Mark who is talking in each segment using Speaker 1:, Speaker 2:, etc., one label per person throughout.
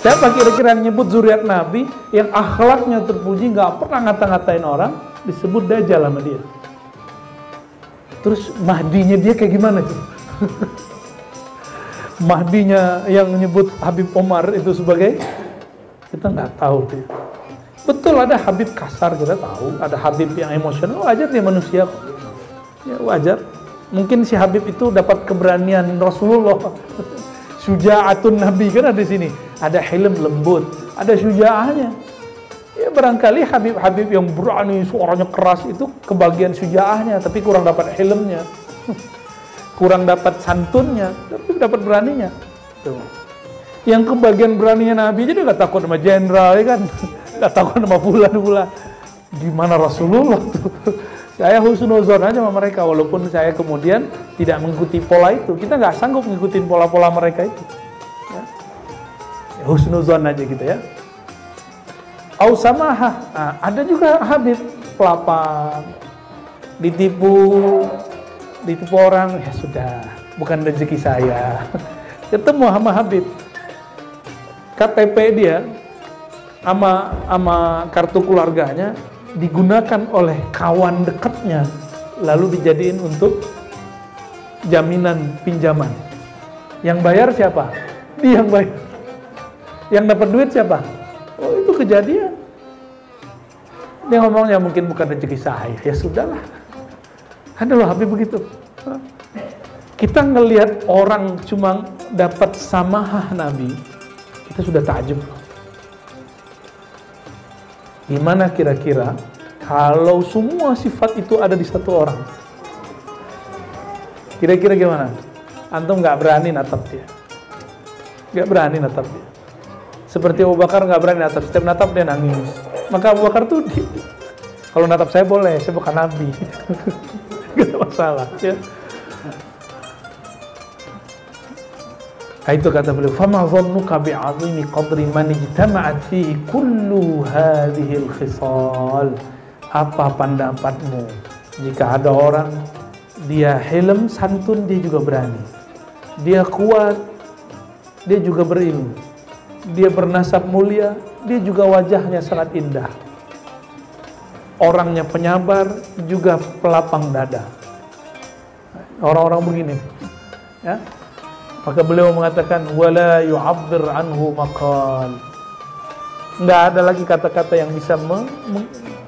Speaker 1: Siapa kira-kira yang nyebut zuriat Nabi yang akhlaknya terpuji, nggak pernah ngata-ngatain orang, disebut Dajjal sama dia. Terus Mahdinya dia kayak gimana tuh? Mahdinya yang nyebut Habib Omar itu sebagai, kita nggak tahu tuh. Betul ada Habib kasar, kita tahu. Ada Habib yang emosional, wajar dia manusia. Ya wajar. Mungkin si Habib itu dapat keberanian Rasulullah. Syuja'atun Nabi kan ada di sini. Ada hilm lembut, ada syuja'ahnya. Ya barangkali Habib-Habib yang berani, suaranya keras itu kebagian syuja'ahnya, tapi kurang dapat hilmnya. Kurang dapat santunnya, tapi dapat beraninya. Tuh. Yang kebagian beraninya Nabi jadi nggak takut sama jenderal, ya kan? Nggak takut sama bulan-bulan. Gimana Rasulullah tuh? Saya husnuzon aja sama mereka, walaupun saya kemudian tidak mengikuti pola itu. Kita nggak sanggup ngikutin pola-pola mereka itu. Ya. Husnuzon aja gitu ya. Au samahah. Nah, ada juga Habib pelapang, ditipu orang, ya sudah, bukan rezeki saya. Ketemu sama Habib, KTP dia sama kartu keluarganya digunakan oleh kawan dekatnya, lalu dijadiin untuk jaminan pinjaman. Yang bayar siapa? Dia yang bayar. Yang dapat duit siapa? Oh, itu kejadian. Dia ngomongnya mungkin bukan rezeki saya. Ya sudahlah. Ada loh Habib begitu. Kita ngelihat orang cuma dapat samahah Nabi, kita sudah takjub. Gimana kira-kira kalau semua sifat itu ada di satu orang? Kira-kira gimana? Antum nggak berani natap dia. Nggak berani natap dia. Seperti Abu Bakar nggak berani natap. Setiap natap dia nangis. Maka Abu Bakar tuh kalau natap saya boleh, saya bukan Nabi. Gak ada masalah. Ya. Itu kata beliau, "Fama dhannuka bi'azimi qadri man ijtama'at fihi kullu hadhil khisal." Apa pendapatmu jika ada orang dia hilm, santun, dia juga berani. Dia kuat, dia juga berilmu. Dia bernasab mulia, dia juga wajahnya sangat indah. Orangnya penyabar, juga pelapang dada. Orang-orang begini. Ya. Maka beliau mengatakan wala yu'abbir anhu maqal. Enggak ada lagi kata-kata yang bisa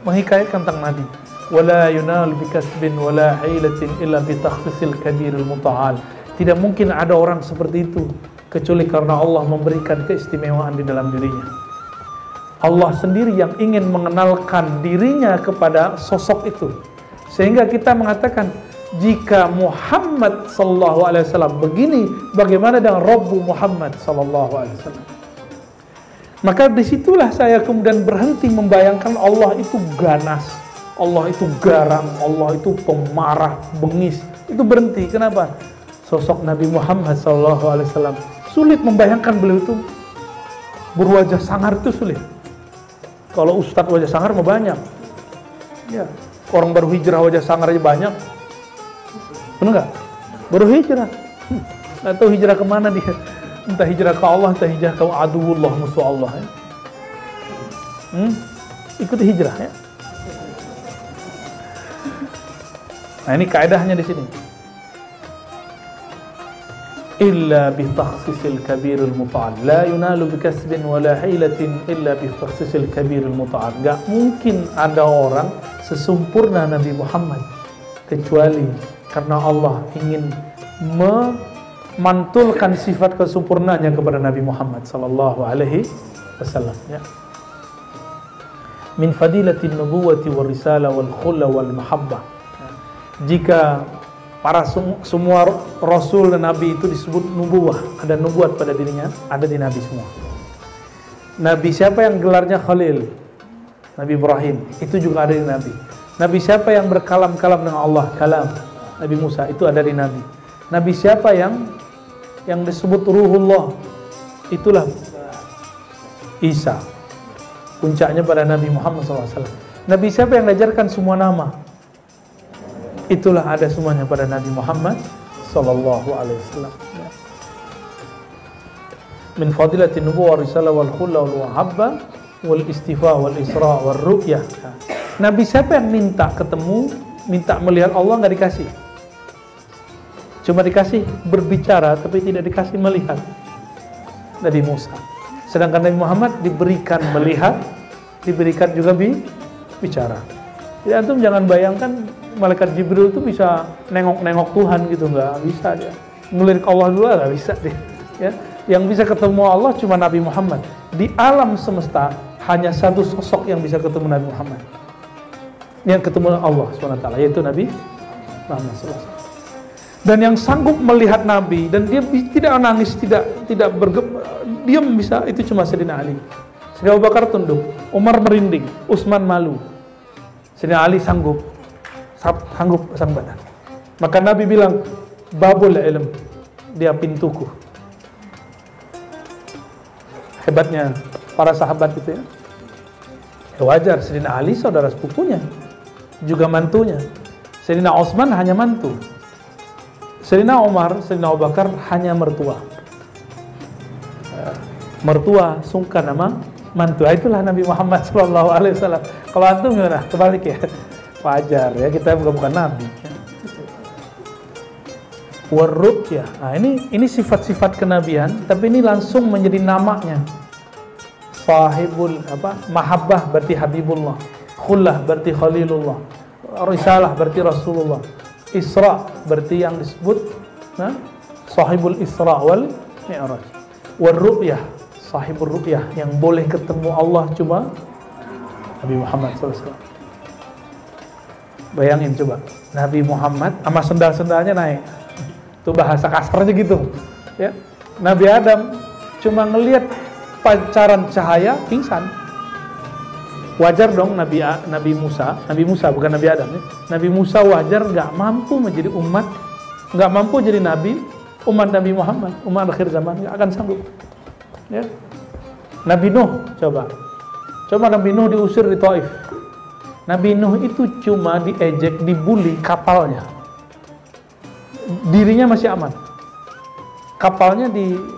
Speaker 1: menghikayatkan tentang Nabi. Wala yunal bikasbin wala hilatin illa bi takhsisil kabiril muta'al. Tidak mungkin ada orang seperti itu kecuali karena Allah memberikan keistimewaan di dalam dirinya. Allah sendiri yang ingin mengenalkan dirinya kepada sosok itu. Sehingga kita mengatakan jika Muhammad sallallahu alaihi wasallam begini, bagaimana dengan Rabbu Muhammad sallallahu alaihi wasallam? Maka disitulah saya kemudian berhenti membayangkan Allah itu ganas, Allah itu garang, Allah itu pemarah, bengis. Itu berhenti. Kenapa? Sosok Nabi Muhammad sallallahu alaihi wasallam sulit membayangkan beliau itu berwajah sangar, itu sulit. Kalau ustadz wajah sangar mah banyak. Ya, orang baru hijrah wajah sangar aja banyak. Benar nggak? Baru hijrah. Nggak tahu hijrah kemana dia. Entah hijrah ke Allah, entah hijrah ke aduwullah, musuh Allah. Ya. Ikuti hijrah ya. Nah ini kaedahnya di sini. Illa bi takhsisil kabiril muta'al. La yunalu bi kasbin wala hilatin illa bi takhsisil kabiril muta'al. Gak mungkin ada orang sesempurna Nabi Muhammad kecuali karena Allah ingin memantulkan sifat kesempurnaannya kepada Nabi Muhammad sallallahu alaihi wasallam ya. Min fadilatin nubuwati wal risalah wal khulla wal mahabbah. Jika para semua rasul dan nabi itu disebut nubuwah, ada nubuat pada dirinya, ada di nabi semua. Nabi siapa yang gelarnya Khalil? Nabi Ibrahim, itu juga ada di nabi. Nabi siapa yang berkalam-kalam dengan Allah? Kalam. Nabi Musa, itu ada di nabi. Nabi siapa yang disebut Ruhullah? Itulah Isa. Puncaknya pada Nabi Muhammad SAW. Nabi siapa yang diajarkan semua nama? Itulah ada semuanya pada Nabi Muhammad sallallahu alaihi wasallam. min fadilatin nubuwwah risalah wal khulla wal wahabba wal istifa wal isra wal ru'yah. Nabi siapa yang minta ketemu, minta melihat Allah nggak dikasih? Cuma dikasih berbicara tapi tidak dikasih melihat. Nabi Musa. Sedangkan Nabi Muhammad diberikan melihat, diberikan juga bicara. Jadi antum jangan bayangkan malaikat Jibril itu bisa nengok-nengok Tuhan gitu, nggak bisa dia. Ngelirik Allah dulu nggak bisa dia. Ya, yang bisa ketemu Allah cuma Nabi Muhammad. Di alam semesta hanya satu sosok yang bisa ketemu Nabi Muhammad. Yang ketemu Allah SWT, yaitu Nabi Muhammad SAW. Dan yang sanggup melihat Nabi dan dia tidak nangis, tidak diam bisa, itu cuma Sayyidina Ali. Sayyidina Abu Bakar tunduk, Umar merinding, Utsman malu. Sayyidina Ali sanggup pasang badan. Maka Nabi bilang, babul ilm, dia pintuku. Hebatnya para sahabat itu ya. Wajar, Sayyidina Ali saudara sepupunya, juga mantunya. Sayyidina Utsman hanya mantu. Sayyidina Umar, Sayyidina Abu Bakar hanya mertua. Mertua sungkan sama mantu. Itulah Nabi Muhammad SAW. Kalau antum gimana? Kebalik ya. Wajar ya, kita bukan Nabi. Warruq ya. Nah, ini sifat-sifat kenabian, tapi ini langsung menjadi namanya. Sahibul mahabbah berarti Habibullah, khullah berarti Khalilullah, risalah berarti Rasulullah, Isra berarti yang disebut sahibul Isra wal Mi'raj. Warruqyah, sahibul ruqyah, yang boleh ketemu Allah cuma Nabi Muhammad SAW. Bayangin coba, Nabi Muhammad sama sendal-sendalnya naik. Itu bahasa kasarnya gitu. Ya. Nabi Adam cuma ngelihat pancaran cahaya pingsan. Wajar dong Nabi Musa bukan Nabi Adam ya. Nabi Musa wajar nggak mampu menjadi umat, nggak mampu jadi nabi, umat Nabi Muhammad, umat akhir zaman nggak akan sanggup. Ya. Nabi Nuh coba Nabi Nuh diusir di Taif. Nabi Nuh itu cuma diejek, dibully kapalnya. Dirinya masih aman. Kapalnya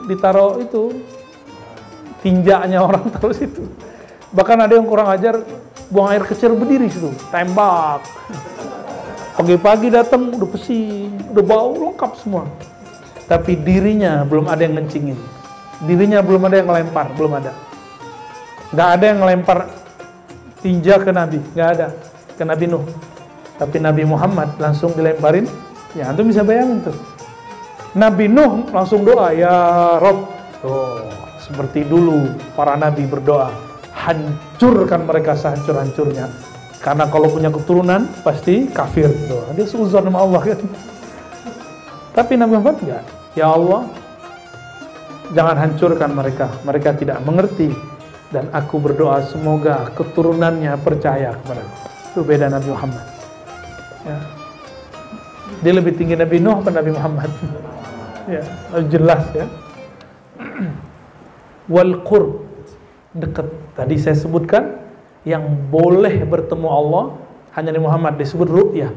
Speaker 1: ditaruh itu, tinjaknya orang taruh situ. Bahkan ada yang kurang ajar, buang air kecil berdiri situ, tembak. Pagi-pagi datang udah pesing, udah bau lengkap semua. Tapi dirinya belum ada yang ngencingin. Dirinya belum ada yang ngelempar, belum ada. Nggak ada yang ngelempar tinja ke Nabi, nggak ada, ke Nabi Nuh. Tapi Nabi Muhammad langsung dilemparin. Ya, antum bisa bayangin tuh. Nabi Nuh langsung doa, ya Rob. Tuh, seperti dulu para nabi berdoa, hancurkan mereka sehancur-hancurnya. Karena kalau punya keturunan pasti kafir. Tuh, dia seuzon sama Allah kan. Tapi Nabi Muhammad enggak. Ya Allah, jangan hancurkan mereka. Mereka tidak mengerti. Dan aku berdoa semoga keturunannya percaya kepadaku. Itu beda Nabi Muhammad. Ya. Dia lebih tinggi Nabi Nuh atau Nabi Muhammad? Ya, jelas ya. Wal qurb, dekat. Tadi saya sebutkan yang boleh bertemu Allah hanya Nabi Muhammad, disebut ru'yah.